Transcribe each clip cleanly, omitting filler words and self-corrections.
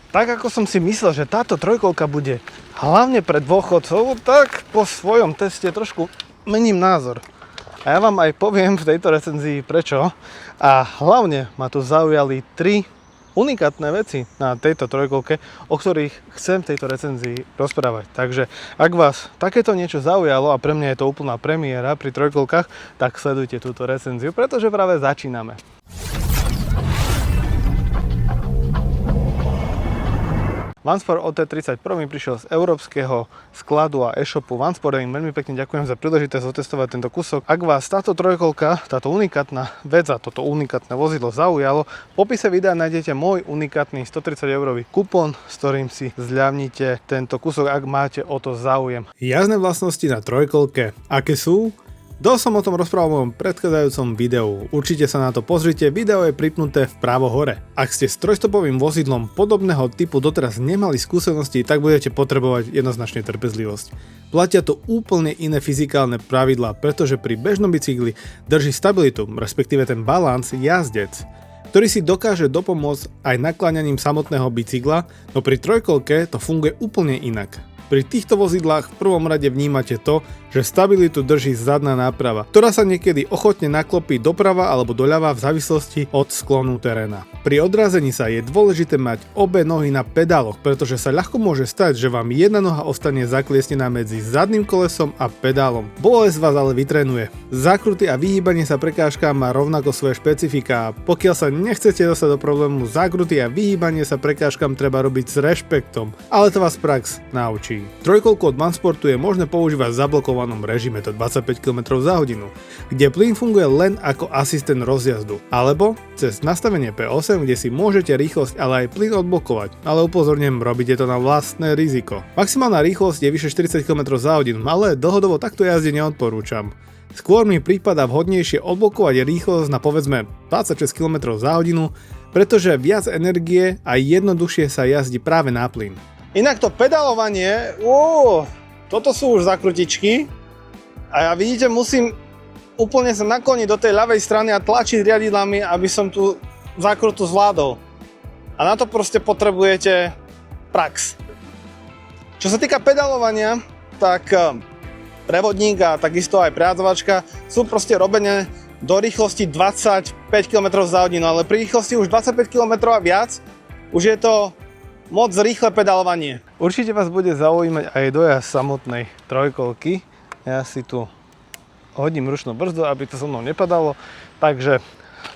Tak ako som si myslel, že táto trojkolka bude hlavne pre dôchodcov, tak po svojom teste trošku mením názor. A ja vám aj poviem v tejto recenzii prečo. A hlavne ma tu zaujali 3 unikátne veci na tejto trojkolke, o ktorých chcem v tejto recenzii rozprávať. Takže ak vás takéto niečo zaujalo, a pre mňa je to úplná premiéra pri trojkolkách, tak sledujte túto recenziu, pretože práve začíname. Vansport OT31 mi prišiel z európskeho skladu a e-shopu Vansport. Ja im veľmi pekne ďakujem za príležitosť otestovať tento kúsok. Ak vás táto trojkolka, táto unikátna vec a toto unikátne vozidlo zaujalo, v popise videa nájdete môj unikátny 130 eurový kupón, s ktorým si zľavnite tento kúsok, ak máte o to záujem. Jazdné vlastnosti na trojkolke. Aké sú? Dosť som o tom rozprával v mojom predchádzajúcom videu. Určite sa na to pozrite, video je pripnuté vpravo hore. Ak ste s trojstopovým vozidlom podobného typu doteraz nemali skúsenosti, tak budete potrebovať jednoznačne trpezlivosť. Platia to úplne iné fyzikálne pravidlá, pretože pri bežnom bicykli drží stabilitu, respektíve ten balans jazdec, ktorý si dokáže dopomôcť aj nakláňaním samotného bicykla, no pri trojkolke to funguje úplne inak. Pri týchto vozidlách v prvom rade vnímate to, že stabilitu drží zadná náprava, ktorá sa niekedy ochotne naklopí doprava alebo doľava v závislosti od sklonu teréna. Pri odrazení sa je dôležité mať obe nohy na pedáloch, pretože sa ľahko môže stať, že vám jedna noha ostane zakliesnená medzi zadným kolesom a pedálom. Bolesť vás ale vytrenuje. Zákruty a vyhýbanie sa prekážkám má rovnako svoje špecifika a pokiaľ sa nechcete dostať do problému, zákruty a vyhýbanie sa prekážkam treba robiť s rešpektom, ale to vás prax naučí. Trojkolku od Vansportu je možné používať v zablokovanom režime do 25 km za hodinu, kde plyn funguje len ako asistent rozjazdu, alebo cez nastavenie P8, kde si môžete rýchlosť, ale aj plyn odblokovať, ale upozorňujem, robíte to na vlastné riziko. Maximálna rýchlosť je vyše 40 km za hodinu, ale dlhodobo takto jazde neodporúčam. Skôr mi prípada vhodnejšie odblokovať rýchlosť na povedzme 26 km za hodinu, pretože viac energie a jednoduchšie sa jazdí práve na plyn. Inak to pedalovanie, toto sú už zakrutičky a ja vidíte, musím úplne sa nakloniť do tej ľavej strany a tlačiť riadidlami, aby som tú zákrutu zvládol. A na to proste potrebujete prax. Čo sa týka pedalovania, tak prevodník a takisto aj prejazdovačka sú proste robené do rýchlosti 25 km za hodinu, ale pri rýchlosti už 25 km a viac už je to moc rýchle pedalovanie. Určite vás bude zaujímať aj dojazd samotnej trojkolky. Ja si tu hodím ručnú brzdu, aby to so mnou nepadalo. Takže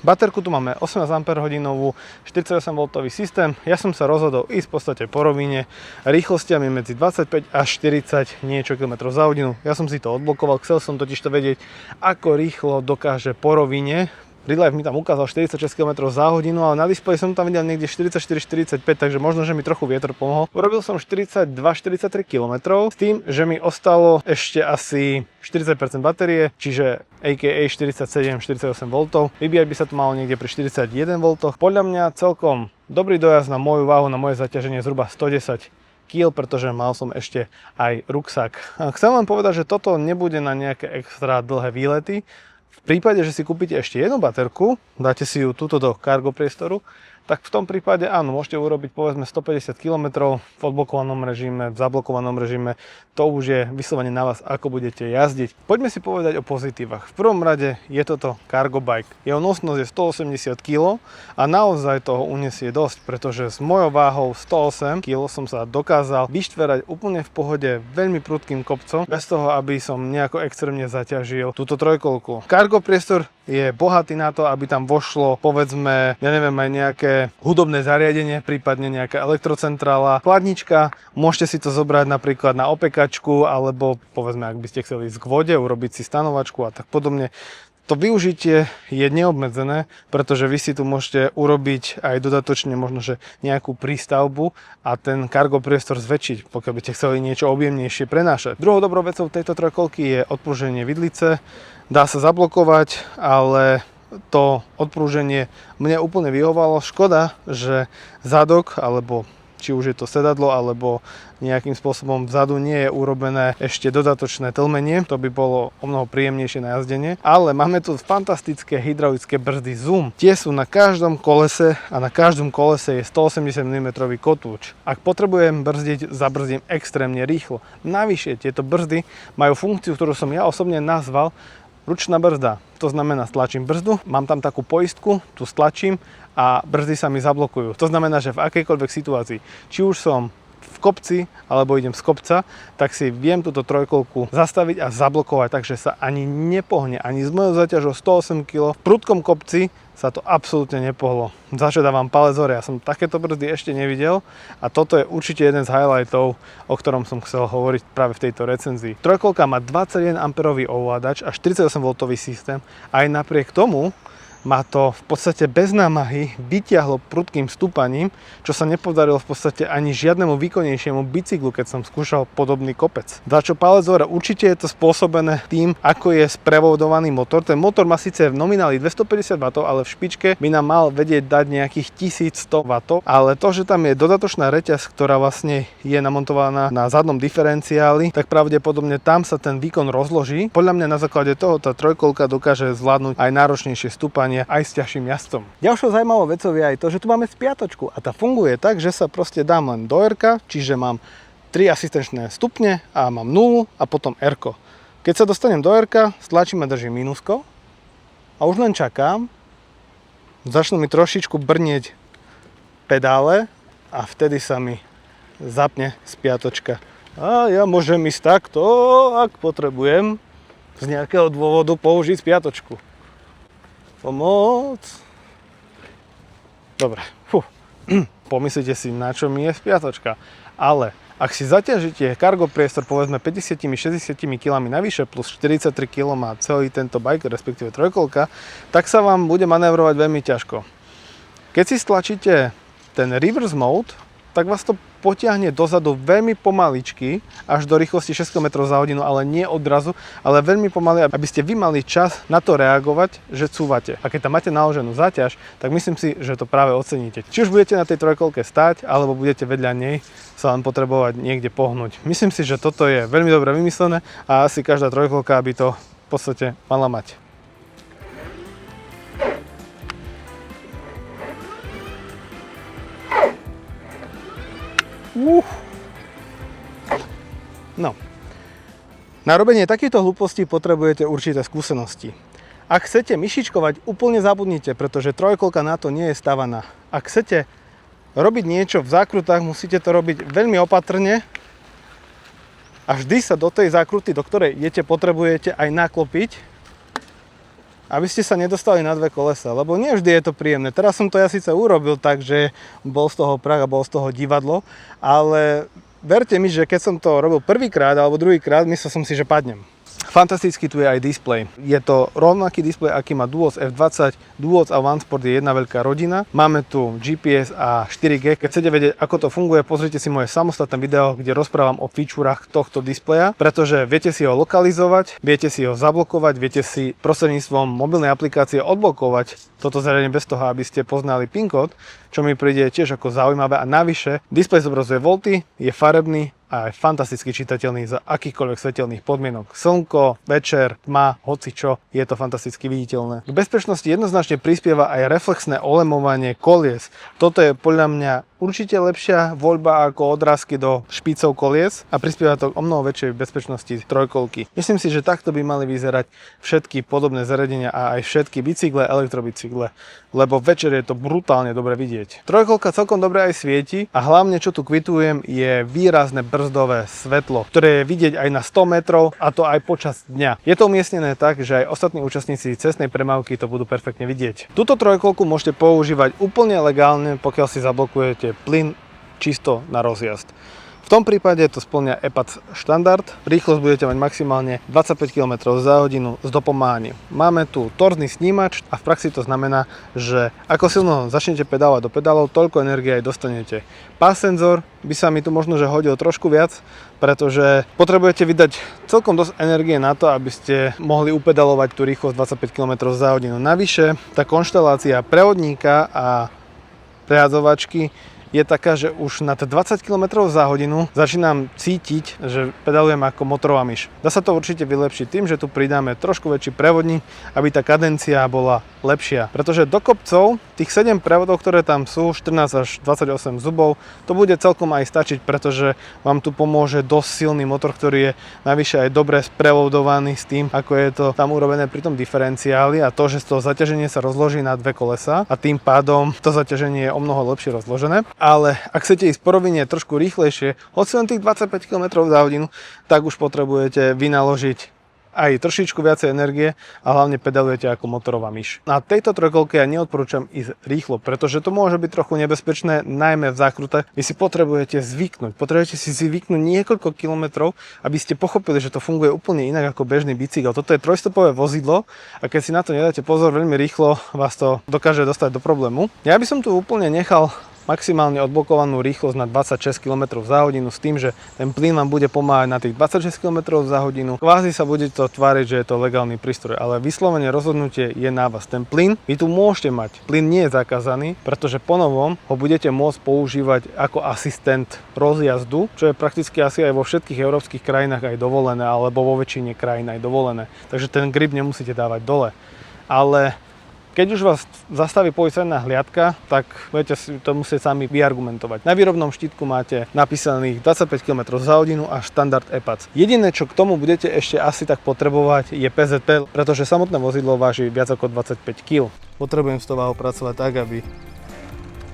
baterku tu máme 18 Ah, 48V systém. Ja som sa rozhodol ísť v podstate po rovine rýchlostiami medzi 25 až 40 niečo km za hodinu. Ja som si to odblokoval, chcel som totiž to vedieť, ako rýchlo dokáže po rovine. Real-Life mi tam ukázal 46 km za hodinu, ale na displeji som tam videl niekde 44-45, takže možno, že mi trochu vietor pomohol. Urobil som 42-43 km s tým, že mi ostalo ešte asi 40% batérie, čiže aka 47-48V. Vybíjať by sa to malo niekde pri 41V. Podľa mňa celkom dobrý dojazd na moju váhu, na moje zaťaženie zhruba 110 kg, pretože mal som ešte aj ruksak. Chcem len povedať, že toto nebude na nejaké extra dlhé výlety. V prípade, že si kúpite ešte jednu baterku, dáte si ju túto do cargo priestoru, tak v tom prípade áno, môžete urobiť povedzme 150 km v odblokovanom režime, v zablokovanom režime. To už je vyslovene na vás, ako budete jazdiť. Poďme si povedať o pozitívach. V prvom rade je toto cargo bike. Jeho nosnosť je 180 kg a naozaj toho uniesie dosť, pretože s mojou váhou 108 kg som sa dokázal vyštverať úplne v pohode veľmi prudkým kopcom, bez toho, aby som nejako extrémne zaťažil túto trojkolku. Cargo priestor je bohatý na to, aby tam vošlo povedzme, ja neviem, aj nejaké hudobné zariadenie, prípadne nejaká elektrocentrála, chladnička. Môžete si to zobrať napríklad na opekačku, alebo povedzme, ak by ste chceli ísť k vode, urobiť si stanovačku a tak podobne. To využitie je neobmedzené, pretože vy si tu môžete urobiť aj dodatočne možno, že nejakú prístavbu a ten cargo priestor zväčšiť, pokiaľ by ste chceli niečo objemnejšie prenášať. Druhou dobrou vecou tejto trojkolky je odpruženie vidlice. Dá sa zablokovať, ale to odprúženie mne úplne vyhovalo. Škoda, že zadok alebo či už je to sedadlo, alebo nejakým spôsobom vzadu nie je urobené ešte dodatočné tlmenie, to by bolo o mnoho príjemnejšie na jazdenie. Ale máme tu fantastické hydraulické brzdy Zoom. Tie sú na každom kolese a na každom kolese je 180 mm kotúč. Ak potrebujem brzdiť, zabrzdím extrémne rýchlo. Navyše tieto brzdy majú funkciu, ktorú som ja osobne nazval ručná brzda. To znamená, stlačím brzdu, mám tam takú poistku, tu stlačím a brzdy sa mi zablokujú. To znamená, že v akejkoľvek situácii, či už som v kopci alebo idem z kopca, tak si viem túto trojkolku zastaviť a zablokovať, takže sa ani nepohne, ani s mojou záťažou 108 kg. V prudkom kopci sa to absolútne nepohlo. Za čo dávam palec hore, ja som takéto brzdy ešte nevidel a toto je určite jeden z highlightov, o ktorom som chcel hovoriť práve v tejto recenzii. Trojkolka má 21 A ovládač a 48V systém, aj napriek tomu ma to v podstate bez námahy vytiahlo prudkým stúpaním, čo sa nepodarilo v podstate ani žiadnemu výkonnejšiemu bicyklu, keď som skúšal podobný kopec. Za čo palec hore, určite je to spôsobené tým, ako je sprevodovaný motor. Ten motor má síce v nomináli 250 W, ale v špičke by nám mal vedieť dať nejakých 1100 W, ale to, že tam je dodatočná reťaz, ktorá vlastne je namontovaná na zadnom diferenciáli, tak pravdepodobne tam sa ten výkon rozloží. Podľa mňa na základe toho tá trojkolka dokáže zvládnuť aj náročnejšie stúpanie aj s ťažším jazdcom. Ďalšou zaujímavou vecou je aj to, že tu máme spiatočku a tá funguje tak, že sa proste dám len do R-ka, čiže mám 3 asistenčné stupne a mám 0 a potom R-ko. Keď sa dostanem do R-ka, stlačím a držím mínusko a už len čakám, začnú mi trošičku brnieť pedále a vtedy sa mi zapne spiatočka. A ja môžem ísť takto, ak potrebujem z nejakého dôvodu použiť spiatočku. Pomoc. Dobre. Pomyslíte si, na čo mi je spiatočka. Ale ak si zaťažíte cargo priestor povedzme 50-60 kg navyše plus 43 kg má celý tento bike, respektíve trojkolka, tak sa vám bude manévrovať veľmi ťažko. Keď si stlačíte ten reverse mode, tak vás to potiahne dozadu veľmi pomaličky, až do rýchlosti 6 km za hodinu, ale nie odrazu, ale veľmi pomaly, aby ste vy mali čas na to reagovať, že cúvate. A keď tam máte naloženú záťaž, tak myslím si, že to práve oceníte. Či už budete na tej trojkolke stáť, alebo budete vedľa nej sa len potrebovať niekde pohnúť. Myslím si, že toto je veľmi dobre vymyslené a asi každá trojkolka by to v podstate mala mať. No, na robenie takýchto hlúpostí potrebujete určité skúsenosti. Ak chcete myšičkovať, úplne zabudnite, pretože trojkolka na to nie je stavaná. Ak chcete robiť niečo v zákrutách, musíte to robiť veľmi opatrne a vždy sa do tej zákruty, do ktorej idete, potrebujete aj naklopiť, aby ste sa nedostali na dve kolesa, lebo nie vždy je to príjemné. Teraz som to ja síce urobil tak, že bol z toho prach a bol z toho divadlo, ale verte mi, že keď som to robil prvýkrát alebo druhýkrát, myslel som si, že padnem. Fantastický tu je aj displej. Je to rovnaký displej, aký má Duos F20. Duos a OneSport je jedna veľká rodina. Máme tu GPS a 4G. Keď chcete vedieť, ako to funguje, pozrite si moje samostatné video, kde rozprávam o featurách tohto displeja, pretože viete si ho lokalizovať, viete si ho zablokovať, viete si prostredníctvom mobilnej aplikácie odblokovať toto zariadenie bez toho, aby ste poznali PIN kód, čo mi príde tiež ako zaujímavé. A navyše, displej zobrazuje volty, je farebný a je fantasticky čitateľný za akýchkoľvek svetelných podmienok. Slnko, večer, tma, hocičo, je to fantasticky viditeľné. K bezpečnosti jednoznačne prispieva aj reflexné olemovanie kolies. Toto je podľa mňa určite lepšia voľba ako odrázky do špicov kolies a prispieva to o mnoho väčšej bezpečnosti trojkolky. Myslím si, že takto by mali vyzerať všetky podobné zariadenia a aj všetky bicykle, elektrobicykle, lebo večer je to brutálne dobre vidieť. Trojkolka celkom dobre aj svieti a hlavne čo tu kvitujem je výrazné brzdové svetlo, ktoré je vidieť aj na 100 metrov a to aj počas dňa. Je to umiestnené tak, že aj ostatní účastníci cestnej premávky to budú perfektne vidieť. Túto trojkolku môžete používať úplne legálne, pokiaľ si zablokujete plyn čisto na rozjazd. V tom prípade to spĺňa EPAD štandard. Rýchlosť budete mať maximálne 25 km za hodinu s dopomáhaním. Máme tu torzný snímač a v praxi to znamená, že ako silno začnete pedálať do pedálov, toľko energie aj dostanete. Pás senzor by sa mi tu možno že hodil trošku viac, pretože potrebujete vydať celkom dosť energie na to, aby ste mohli upedalovať tú rýchlosť 25 km za hodinu. Navyše, tá konštelácia prevodníka a prehádzovačky je taká, že už nad 20 km za hodinu začínam cítiť, že pedalujem ako motorová myš. Dá sa to určite vylepšiť tým, že tu pridáme trošku väčší prevodník, aby tá kadencia bola lepšia. Pretože do kopcov tých 7 prevodov, ktoré tam sú, 14 až 28 zubov, to bude celkom aj stačiť, pretože vám tu pomôže dosť silný motor, ktorý je navyše aj dobre sprevodovaný s tým, ako je to tam urobené pri tom diferenciáli a to, že to zaťaženie sa rozloží na dve kolesa a tým pádom to zaťaženie je o mnoho lepšie rozložené. Ale ak chcete ísť po rovine trošku rýchlejšie, hoci len tých 25 km za hodinu, tak už potrebujete vynaložiť aj trošičku viacej energie a hlavne pedalujete ako motorová myš. Na tejto trojkolke ja neodporúčam ísť rýchlo, pretože to môže byť trochu nebezpečné, najmä v zákrute. Vy si potrebujete zvyknúť, potrebujete si zvyknúť niekoľko kilometrov, aby ste pochopili, že to funguje úplne inak ako bežný bicykel. Toto je trojstopové vozidlo a keď si na to nedáte pozor, veľmi rýchlo vás to dokáže dostať do problému. Ja by som tu úplne nechal maximálne odblokovanú rýchlosť na 26 km za hodinu s tým, že ten plyn vám bude pomáhať na tých 26 km za hodinu. Kvázi sa bude to tváriť, že je to legálny prístroj, ale vyslovene rozhodnutie je na vás. Ten plyn vy tu môžete mať. Plyn nie je zakázaný, pretože ponovom ho budete môcť používať ako asistent rozjazdu, čo je prakticky asi aj vo všetkých európskych krajinách aj dovolené, alebo vo väčšine krajín aj dovolené. Takže ten grip nemusíte dávať dole. Ale keď už vás zastaví policajná hliadka, tak budete si to musieť sami vyargumentovať. Na výrobnom štítku máte napísaných 25 km za hodinu a štandard EPAC. Jediné, čo k tomu budete ešte asi tak potrebovať, je PZP, pretože samotné vozidlo váži viac ako 25 kg. Potrebujem s tou váhou pracovať tak, aby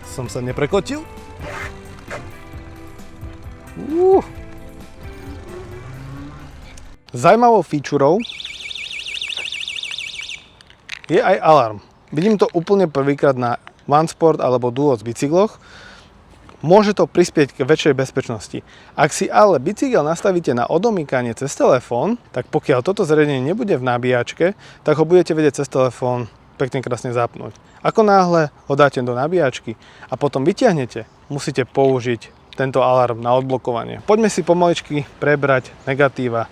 som sa neprekotil. Zajímavou featureou je aj alarm. Vidím to úplne prvýkrát na OneSport alebo Duos bicykloch. Môže to prispieť k väčšej bezpečnosti. Ak si ale bicykel nastavíte na odomýkanie cez telefón, tak pokiaľ toto zariadenie nebude v nabíjačke, tak ho budete vedieť cez telefón pekne krásne zapnúť. Ako náhle ho dáte do nabíjačky a potom vyťahnete, musíte použiť tento alarm na odblokovanie. Poďme si pomaličky prebrať negatíva.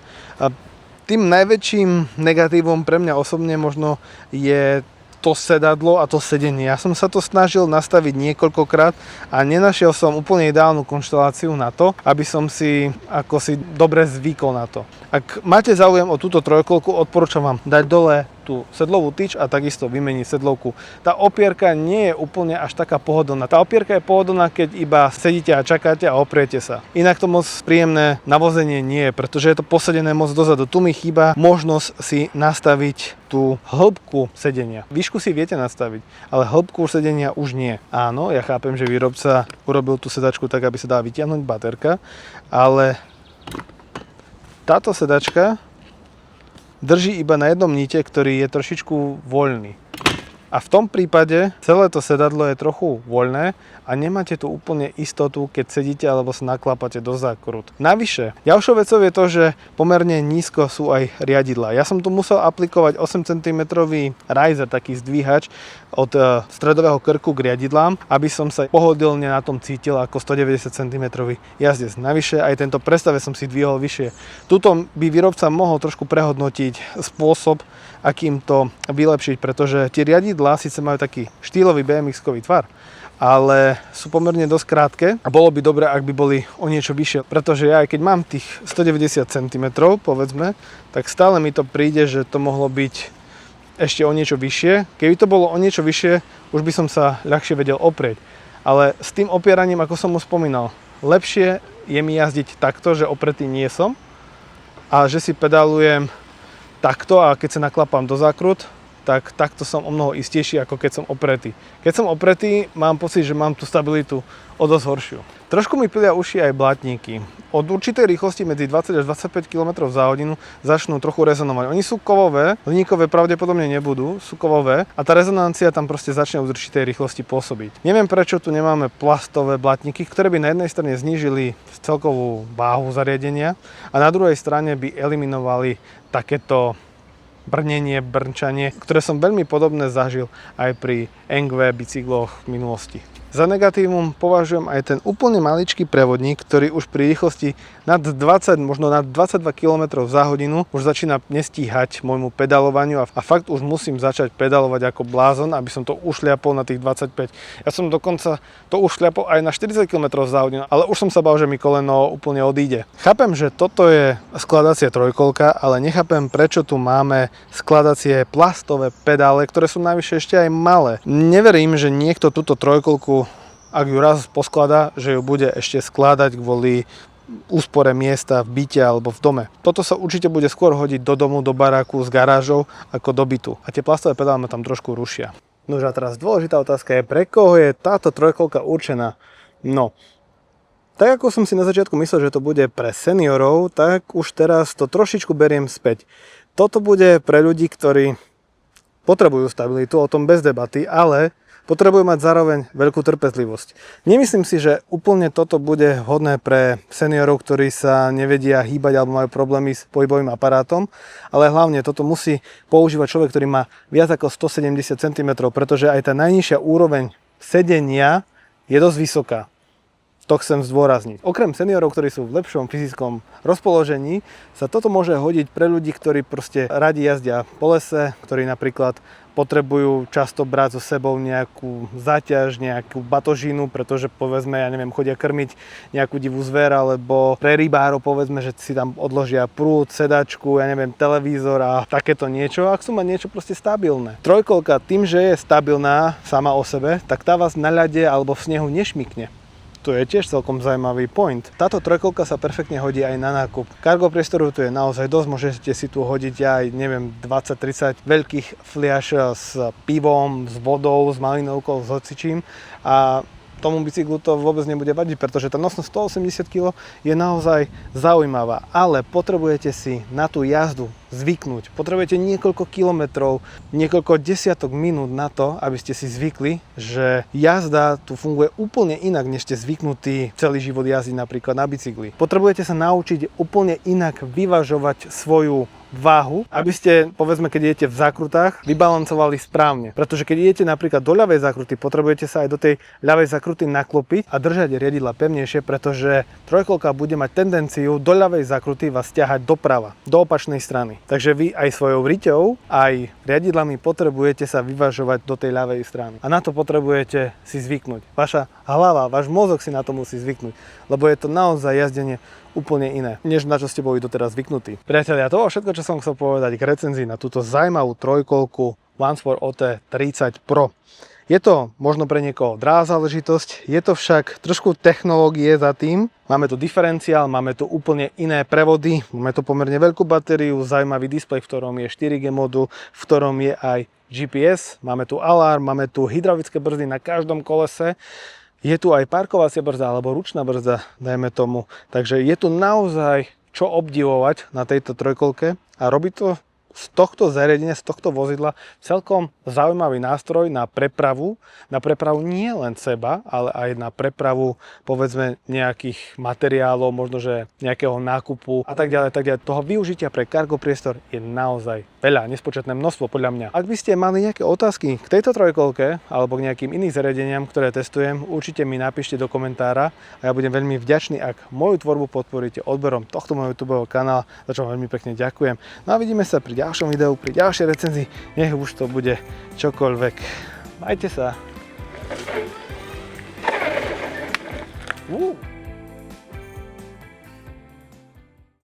Tým najväčším negatívom pre mňa osobne možno je to sedadlo a to sedenie. Ja som sa to snažil nastaviť niekoľkokrát a nenašiel som úplne ideálnu konšteláciu na to, aby som si ako si dobre zvykol na to. Ak máte záujem o túto trojkolku, odporúčam vám dať dole tú sedlovú tyč a takisto vymeniť sedlovku. Tá opierka nie je úplne až taká pohodlná. Tá opierka je pohodlná, keď iba sedíte a čakáte a opriete sa. Inak to moc príjemné navozenie nie je, pretože je to posadené moc dozadu. Tu mi chýba možnosť si nastaviť tú hĺbku sedenia. Výšku si viete nastaviť, ale hĺbku sedenia už nie. Áno, ja chápem, že výrobca urobil tú sedačku tak, aby sa dala vytiahnuť baterka, ale táto sedačka drží iba na jednom níte, ktorý je trošičku voľný. A v tom prípade celé to sedadlo je trochu voľné a nemáte tu úplne istotu, keď sedíte alebo sa naklápate do zákrut. Navyše, ďalšou vecou je to, že pomerne nízko sú aj riadidlá. Ja som tu musel aplikovať 8 cm riser, taký zdvíhač od stredového krku k riadidlám, aby som sa pohodlne na tom cítil ako 190 cm jazdec. Navyše aj tento prestave som si dvihol vyššie. Tuto by výrobca mohol trošku prehodnotiť spôsob, akým to vylepšiť, pretože tie riadidlá síce majú taký štýlový BMX-kový tvar, ale sú pomerne dosť krátke a bolo by dobré, ak by boli o niečo vyššie, pretože ja aj keď mám tých 190 cm, povedzme, tak stále mi to príde, že to mohlo byť ešte o niečo vyššie. Keby to bolo o niečo vyššie, už by som sa ľahšie vedel oprieť. Ale s tým opieraním, ako som už spomínal, lepšie je mi jazdiť takto, že opretý nie som a že si pedalujem takto a keď sa naklapám do zákrut, tak takto som o mnoho istejší, ako keď som opretý. Keď som opretý, mám pocit, že mám tú stabilitu o dosť horšiu. Trošku mi pilia uši aj blatníky. Od určitej rýchlosti medzi 20 až 25 km za hodinu začnú trochu rezonovať. Oni sú kovové, hliníkové pravdepodobne nebudú, sú kovové a tá rezonancia tam proste začne od určitej rýchlosti pôsobiť. Neviem, prečo tu nemáme plastové blatníky, ktoré by na jednej strane znížili celkovú váhu zariadenia a na druhej strane by eliminovali takéto brnenie, brnčanie, ktoré som veľmi podobné zažil aj pri NGV bicykloch v minulosti. Za negatívum považujem aj ten úplne maličký prevodník, ktorý už pri rýchlosti nad 20, možno nad 22 km za hodinu už začína nestíhať môjmu pedalovaniu a fakt už musím začať pedalovať ako blázon, aby som to ušliapol na tých 25. Ja som dokonca to ušliapol aj na 40 km za hodinu, ale už som sa bál, že mi koleno úplne odíde. Chápem, že toto je skladacia trojkolka, ale nechápem, prečo tu máme skladacie plastové pedále, ktoré sú najvyššie ešte aj malé. Neverím, že niekto túto trojkolku, ak ju raz poskladá, že ju bude ešte skladať kvôli úspore miesta v byte alebo v dome. Toto sa určite bude skôr hodiť do domu, do baráku s garážou ako do bytu. A tie plastové pedále ma tam trošku rušia. No a teraz dôležitá otázka je, pre koho je táto trojkolka určená? No, tak ako som si na začiatku myslel, že to bude pre seniorov, tak už teraz to trošičku beriem späť. Toto bude pre ľudí, ktorí potrebujú stabilitu, o tom bez debaty, ale potrebujú mať zároveň veľkú trpezlivosť. Nemyslím si, že úplne toto bude vhodné pre seniorov, ktorí sa nevedia hýbať alebo majú problémy s pohybovým aparátom, ale hlavne toto musí používať človek, ktorý má viac ako 170 cm, pretože aj tá najnižšia úroveň sedenia je dosť vysoká. To chcem zdôrazniť. Okrem seniorov, ktorí sú v lepšom fyzickom rozpoložení, sa toto môže hodiť pre ľudí, ktorí proste radi jazdia po lese, ktorí napríklad potrebujú často brať so sebou nejakú záťaž, nejakú batožinu, pretože povedzme, ja neviem, chodia krmiť nejakú divú zver, alebo pre rybárov povedzme, že si tam odložia prúd, sedačku, ja neviem, televízor a takéto niečo, ak sú mať niečo proste stabilné. Trojkolka tým, že je stabilná sama o sebe, tak tá vás na ľade alebo v snehu nešmikne. To je tiež celkom zaujímavý point. Táto trojkolka sa perfektne hodí aj na nákup. Cargo priestoru tu je naozaj dosť, môžete si tu hodiť aj, neviem, 20-30 veľkých fliaš s pivom, s vodou, s malinovkou, s hocičím a tomu bicyklu to vôbec nebude vadiť, pretože tá nosnosť 180 kg je naozaj zaujímavá, ale potrebujete si na tú jazdu zvyknúť. Potrebujete niekoľko kilometrov, niekoľko desiatok minút na to, aby ste si zvykli, že jazda tu funguje úplne inak, než ste zvyknutí celý život jazdiť napríklad na bicykli. Potrebujete sa naučiť úplne inak vyvažovať svoju váhu, aby ste, povedzme, keď idete v zákrutách, vybalancovali správne. Pretože keď idete napríklad do ľavej zákruty, potrebujete sa aj do tej ľavej zákruty naklopiť a držať riadidla pevnejšie, pretože trojkolka bude mať tendenciu do ľavej zákruty vás ťahať doprava, do opačnej strany. Takže vy aj svojou riťou, aj riadidlami potrebujete sa vyvažovať do tej ľavej strany. A na to potrebujete si zvyknúť. Vaša hlava, váš mozog si na to musí zvyknúť, lebo je to naozaj jazdenie úplne iné, než na čo ste boli doteraz zvyknutí. Priatelia, to bolo všetko, čo som chcel povedať k recenzii na túto zaujímavú trojkolku Vansport OT30 Pro. Je to možno pre niekoho drahá záležitosť, je to však trošku technológie za tým. Máme tu diferenciál, máme tu úplne iné prevody, máme tu pomerne veľkú batériu, zaujímavý displej, v ktorom je 4G modul, v ktorom je aj GPS, máme tu alarm, máme tu hydraulické brzdy na každom kolese. Je tu aj parkovacia brzda alebo ručná brzda, dajme tomu. Takže je tu naozaj čo obdivovať na tejto trojkolke a robí to z tohto zariadenia, z tohto vozidla celkom zaujímavý nástroj na prepravu nie len seba, ale aj na prepravu povedzme nejakých materiálov, možno že nejakého nákupu a tak ďalej, tak ďalej. Toho využitia pre cargo priestor je naozaj veľa, nespočetné množstvo podľa mňa. Ak by ste mali nejaké otázky k tejto trojkolke alebo k nejakým iným zariadeniam, ktoré testujem, určite mi napíšte do komentára a ja budem veľmi vďačný, ak moju tvorbu podporíte odberom tohto môjho YouTube kanála, za čo veľmi pekne ďakujem. No a vidíme sa pri ďalšom videu, pri ďalšej recenzii, nech už to bude čokoľvek. Majte sa.